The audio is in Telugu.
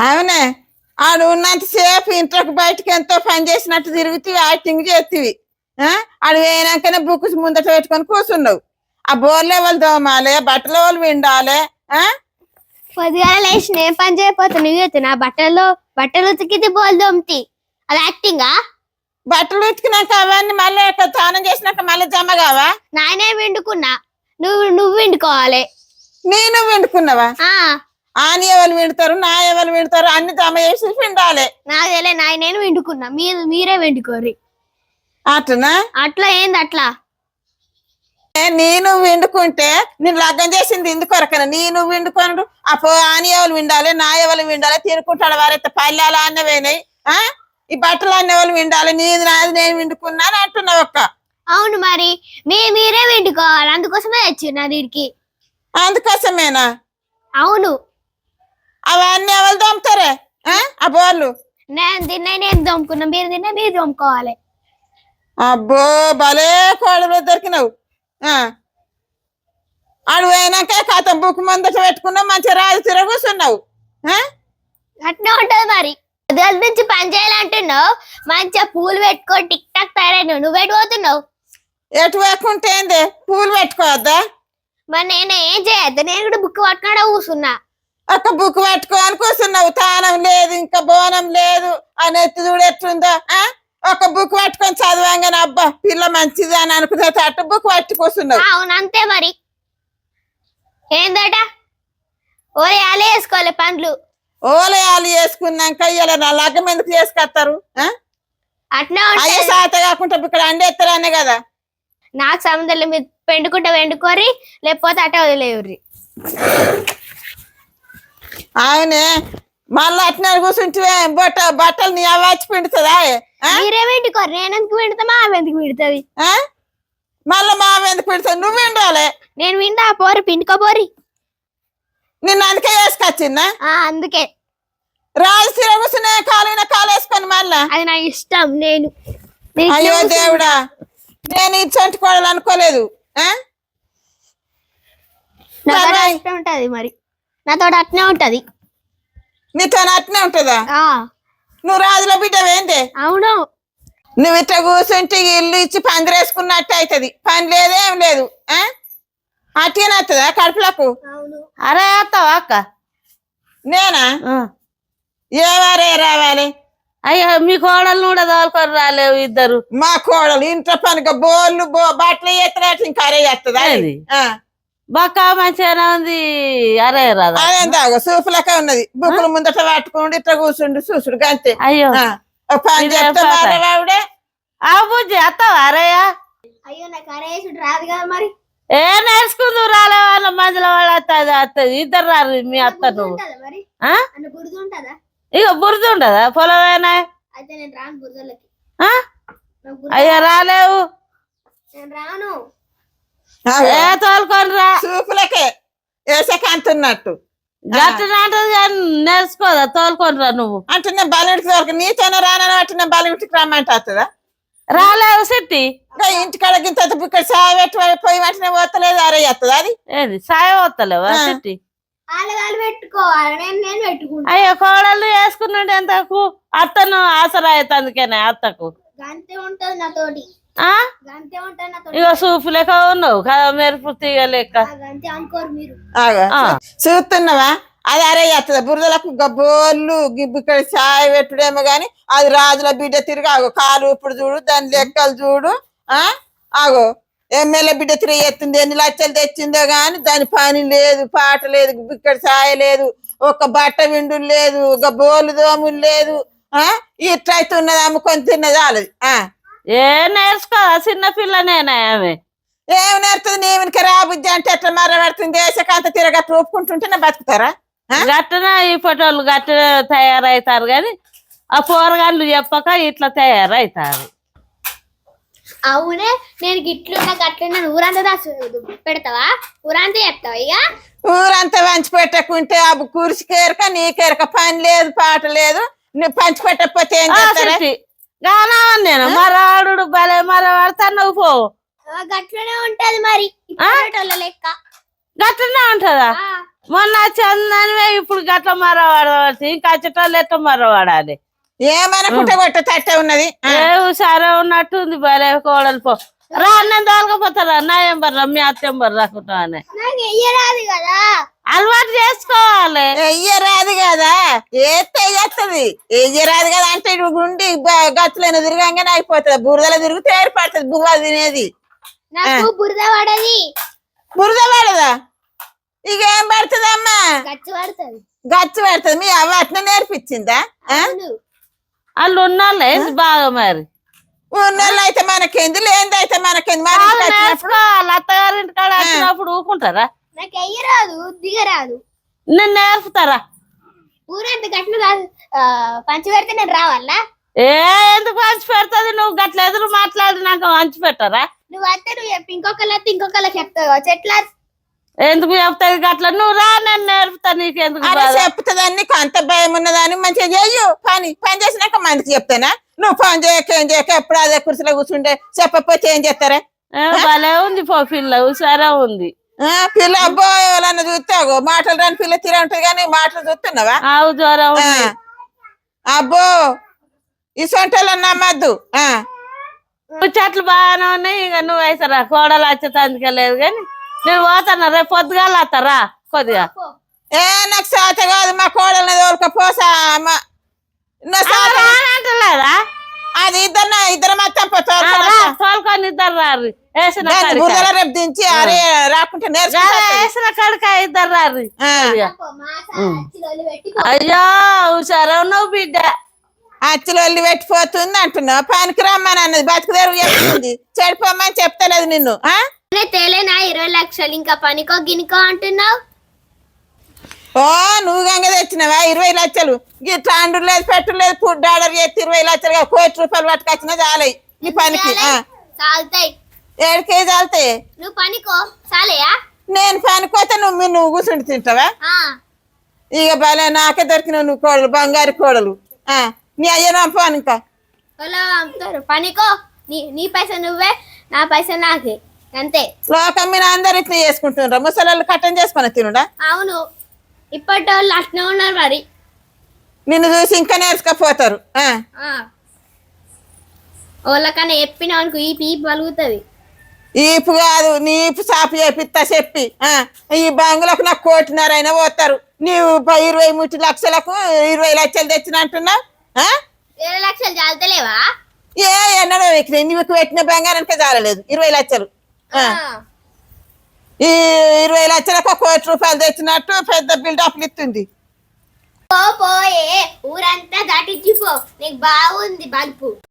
అవునే ఆడు ఉన్నంతసేపు ఇంట్లోకి బయటకి ఎంతో పని చేసినట్టు తిరుగుతూ యాక్టింగ్ చేస్తీవి. ఆడు వేయనాకనే బుక్స్ ముందట పెట్టుకొని కూర్చున్నావు. ఆ బోర్లు ఎవరు దోమాలి, బట్టలు వాళ్ళు విండాలి. పొద్దుగాల లేచి నేను పని చేయకపోతే నువ్వు నా బట్టలు ఉతికితే బోల్ దోమతి. అది యాక్టింగా? బట్టలు ఉతికినాక అవన్నీ మళ్ళీ స్నానం చేసినాక మళ్ళీ జమ కావా? నాయనే విండుకున్నా, నువ్వు విండుకోవాలి. నేను విండుకున్నావా? ఆని ఎవరు వింటారు, నా ఎవరు వింటారు, అన్ని జమ చేసి విండాలి. నాకు తెలియదు, నేను విండుకున్నా, మీరే విండుకోరి. అట్లా అట్లా ఏంది అట్లా? నేను విండుకుంటే నేను లగ్గం చేసింది ఇందుకొరకన. నేను విండుకోను ఆని ఎవరు విండాలి, నా ఎవరు విండాలి, తినుకుంటాడు వారైతే పల్లెలు అన్నవేనాయి. ఈ బట్టలు అన్న ఎవరు విండాలి, నీది నాది నేను విండుకున్నాను అంటున్నావు ఒక్క. అవును మరి మీరే విండుకోవాలి, అందుకోసమే తెచ్చిన దీనికి. అందుకోసమేనా? అవును. అవన్నీ ఎవరు దొమ్ముతారే ఆ బోర్లు? నేను తిన్నా నేను దొమ్ముకున్నా, మీరు తిన్నా మీరు దొమ్ముకోవాలి. అబ్బో భలే కోడలు దొరికినావు. ఆడు పోయినాక కథ బుక్ ముందట పెట్టుకున్నావు, మంచిగా రాజు తిరగ కూర్చున్నావు. అట్నే ఉంటది మరి. పొద్దుల నుంచి పని చేయాలంటున్నావు, మంచిగా పూలు పెట్టుకో టిక్ టాక్ తయారైనావు. నువ్వు ఎటు పోతున్నావు? ఎటు వేసుకుంటే ఏంది, పూలు పెట్టుకోవద్దా? మరి నేను ఏం చేయొద్దు, నేను కూడా బుక్ పట్టుకుండా కూర్చున్నా. ఒక బుక్ పట్టుకోని కూర్చున్నావు. తానం లేదు, ఇంకా బోనం లేదు అని ఎత్తి చూడు ఎట్లుందో. ఒక బుక్ పట్టుకొని చదవంగానే అబ్బా పిల్ల మంచిది అని అనుకునే అట్టు బుక్ పట్టి కూర్చున్నావు. అవును అంతే మరి. ఏందట ఓలయాలు వేసుకోవాలి పండ్లు. ఓలయాలు వేసుకున్నాక ఇలా నా లగ్గం ఎందుకు చేసుకొస్తారు? అట్లా అయ్యే సాత కాకుండా ఇక్కడ అండేస్తారనే కదా. నాకు సంబంధం మీరు పెండుకుంటే వెండుకోరి, లేకపోతే అట్ట వదిలేయుర్రి. అవునే మళ్ళీ అట్నే కూర్చుంటే బట్టలు నీ అవాచి పిండుతుందా? మీరే వెండుకోరు, నేను ఎందుకు విండుతా, మా ఎందుకు విడుతుంది. మళ్ళీ మా ఎందుకు పిండుతుంది? నువ్వు విండాలి. నేను విండా పోరి పిండుకోపోరి. నిన్ను అందుకే వేసుకొచ్చిందా? అందుకే రాజు తిర కూర్చునే కాలు కాలు వేసుకొని మళ్ళా. అది నా ఇష్టం. నేను అయ్యో దేవుడా, నేను ఇచ్చంటి కోడలు అనుకోలేదు. ఇష్టం ఉంటది మరి, నాతో అట్నే ఉంటది. నీతో అట్నే ఉంటుందా? నువ్వు రాజుల బిడ్డవేందే? అవును. నువ్వు ఇట్లా కూర్చుంటే ఇల్లు ఇచ్చి పందిరేసుకున్నట్టు అవుతుంది. పని లేదేం లేదు. అట్టిగానే వస్తుందా కడుపులకు? అరే వస్తావా అక్క? నేనా? ఏవారే రావాలి? అయ్యో మీ కోడలు కూడా తోలుకొని రాలేవు ఇద్దరు. మా కోడలు ఇంట్లో పనిగా బోళ్ళు బట్టలు ఎత్తనట్టు ఇంకా అరే చేస్తుందా? బక్క మంచిగానే ఉంది. అరే రాదా? అదేందా సూపులకే ఉన్నది. బుక్కులు ముందట పట్టుకుండి ఇట్లా కూర్చుండి చూసుడు అంతే. అయ్యో పని చెప్తావుడే. ఆ బుజ్జి వస్తావా అరయ్యా? అయ్యో నాకు అరేసుడు రాదు కదా మరి. ఏ నేర్చుకుందు రాలే వాళ్ళ మధ్యలో వాళ్ళు వస్తుంది. ఇద్దరు రారు మీ అత్త నువ్వు. ఇక బురద ఉండదా పొలమేనా? అయ్యో రాలేవు. ఏ తోలుకొని రా. సూపులకే వేసాక అంటున్నట్టు గట్టినట్టు నేర్చుకోదా? తోలుకొని రా నువ్వు. అంటే నేను బాలింటికి దొరక నీతోనే రానని అంటే నేను బాలింటికి రమ్మంటే వస్తుందా? రాలేవు సిట్టి. ఇంటికాడ గింత ఇక్కడ సాయ పెట్టి పోయి వెంటనే పోతలేదు అరే వస్తుంది. అది ఏది సాయం వస్తలేవా సిట్టి? అయ్యో కోడలు వేసుకున్నాడు ఎంతకు అత్తను ఆసరా అయితే అందుకేనే అత్తకు. ఇక సూపు లెక్క ఉన్నావు కదా, మెరుపు తీగ లెక్క. చూస్తున్నావా? అది అరే వస్తుంది. బురదలకు గబ్బోళ్ళు ఇక్కడ చాయ్ పెట్టుడేమో గాని అది రాజుల బిడ్డ తిరిగి ఆగో కాలు ఇప్పుడు చూడు, దాని లెక్కలు చూడు. ఆగో ఎమ్మెల్యే బిడ్డ తిరిగి ఎత్తుంది, ఎన్ని లక్షలు తెచ్చిందో గాని దాని పని లేదు, పాట లేదు, ఇక్కడ చాయ్ లేదు, ఒక్క బట్ట విండు లేదు, గబ్బోళ్ళు దోములు లేదు. ఇట్లా అయితే ఉన్నది అమ్ముకొని తిన్నది వాళ్ళది. ఏ నేర్చుకోదా చిన్న పిల్లనేనా ఆమె? ఏమి నేర్తుంది? నీవునికి రాబుద్ది అంటే ఎట్లా మరబడుతుంది? దేశకంత తిరగట్టు ఒప్పుకుంటుంటేనే బతుకుతారా? గట్టన ఈ ఫోటోలు గట్ట తయారవుతారు కానీ ఆ పోరగాళ్ళు చెప్పక ఇట్లా తయారవుతారు. అవునే నేను గిట్లున్నా గట్లున్నా ఊరంతా పెడతావా? ఊరంతా చెప్తావా? ఇక ఊరంతా పంచి పెట్టకుంటే ఆ కురిసికేరక నీకేరక పని లేదు పాట లేదు. నువ్వు పంచి పెట్టకపోతే ఏం చేస్తారా? గానా నేను మరవాడు భలే మరవాడు తన్నవు పో. గట్లనే ఉంటది మరి లెక్క. గట్లనే ఉంటదా మొన్న చందనివే ఇప్పుడు గట్ల మరవాడవచ్చు ఇంకా వచ్చేటోళ్ళు ఎట్లా మరవాడాలి ఏమనుకుంటే కొట్ట తట్టే ఉన్నది ఏ హుషారే ఉన్నట్టుంది భలే కోడలు పో రా అన్నం తోలకపోతారా నవంబర్ మీ అత్తెంబర్ రాకుంటా అని నాకు వెయ్యరాదు కదా అలవాటు చేసుకోవాలి ఎయ్యరాదు కదా ఏస్తే ఎత్తది ఎయ్యరాదు కదా అంటే ఇటు గుండి గచ్చులైన తిరగంగానే అయిపోతుంది బురదలో తిరిగితే ఏర్పడుతుంది బువ్వ తినేది నాకు బురద పడది బురద పడదా ఇక ఏం పడుతుంది అమ్మా గచ్చు పడుతుంది గచ్చు పడుతుంది మీ అవ్వ అట్లా నేర్పించిందా వాళ్ళు ఉన్నాళ్ళే బాగా మరి ఉన్నోళ్ళు అయితే మనకేంది లేనిది అయితే మనకేంది మరి ఇంటికి వచ్చినప్పుడు నేర్చుకోవాలి అత్తగారింటి కాడ వచ్చినప్పుడు ఊకుంటారా నాకు వెయ్యరాదు దిగరాదు నేను నేర్పుతారా ఊరంతా గట్లు కాదు పంచి పెడితే నేను రావాలా ఏ ఎందుకు పంచి పెడతాది నువ్వు గట్ల ఎదురు మాట్లాడినాక పంచి పెట్టరా నువ్వు అంతే నువ్వు చెప్పి ఇంకొకళ్ళకి చెప్తావు చెట్ల ఎందుకు చెప్తాది గట్ల నువ్వు రా నేను నేర్పుతా నీకెందుకు అరే బాధ? చెప్తుందని నీకు అంత భయం ఉన్నదని మంచిగా చెయ్యు పని చేసినాక మందికి చెప్తానా నువ్వు ఫోన్ చేయక ఏం చేయక ఎప్పుడు అదే కుర్చీలో కూర్చుంటే చెప్పకపోతే ఏం చేస్తారా ఏ భలే ఉంది పో పిల్ల హుషారా ఉంది పిల్ల అబ్బో ఎవరన్నా చూస్తావు మాటలు రాని పిల్ల తీర ఉంటది కానీ మాటలు చూస్తున్నావా ఆవు జ్వరం ఉంది అబ్బో ఈ సొంటలో నమ్మద్దు నువ్వు చెట్లు బాగానే ఉన్నాయి ఇక నువ్వు వేసారా కోడలు వచ్చేది అందుకెళ్ళలేదు కానీ నేను పోతాను రేపు పొద్దుగాల వస్తారా కొద్దిగా ఏ నాకు సాత కాదు మా కోడల్ని తోలుకపోసా అంటలేదా అది ఇద్దరు మొత్తం తోలుకొని ఇద్దరు రారు వేసిన బురదల రేపు దించి అరే రాకుంటే నేర్చుకుంటా వేసిన కడక ఇద్దరు రారు అయ్యో హుషారా ఉన్నావు బిడ్డ అచ్చులొల్లి పెట్టిపోతుంది అంటున్నావు పనికి రమ్మని అన్నది బతుకు తెరువు చెప్తుంది చెడిపోమని చెప్తలేదు నిన్ను తేలేనా 20 లక్షలు ఇంకా పనికో గినికో అంటున్నావు ఓ నువ్వు గంగ తెచ్చినవా 20 లక్షలు గిట్లా అండు లేదు పెట్టు లేదు ఫుడ్ ఆర్డర్ చేసి 20 లక్షలు ₹1 కోటి పట్టుకొచ్చినా చాలయి ఈ పనికి చాలుతాయి 7 కేజీ చాలుతాయి నువ్వు పనికో చాలయా నేను పనికోతే నువ్వు కూర్చుండి తింటావా ఇక భలే నాకే దొరికినావు నువ్వు కోడలు బంగారు కోడలు నీ అయ్యనా పోను ఇంకా అమ్ముతారు పనికో నీ పైసా నువ్వే నా పైసా నాకే అంతే లోకం మీద అందరు ఇట్లా చేసుకుంటున్నారా ముసలి కట్టం చేసుకుని తినుడా అవును ఇప్పటి వాళ్ళు అట్నే ఉన్నారు మరి నిన్ను చూసి ఇంకా నేర్చుకపోతారు వాళ్ళకన్నా చెప్పిన అనుకో ఈ పీపు పలుగుతుంది ఈపు కాదు నీపు సాపు చేపిస్తా చెప్పి ఈ బంగులకు నాకు 1.5 కోటి అయినా పోతారు నీవు 23 లక్షలకు 20 లక్షలు తెచ్చిన అంటున్నావు 20 లక్షలు చాలుతలేవా ఎన్నడో నీకు పెట్టిన బంగారానికి చాలలేదు 20 లక్షలు ఈ 20 లక్షలకు ₹1 కోటి తెచ్చినట్టు పెద్ద బిల్డప్లు ఇస్తుంది పోయే ఊరంతా దాటిచ్చిపో నీకు బాగుంది బల్పు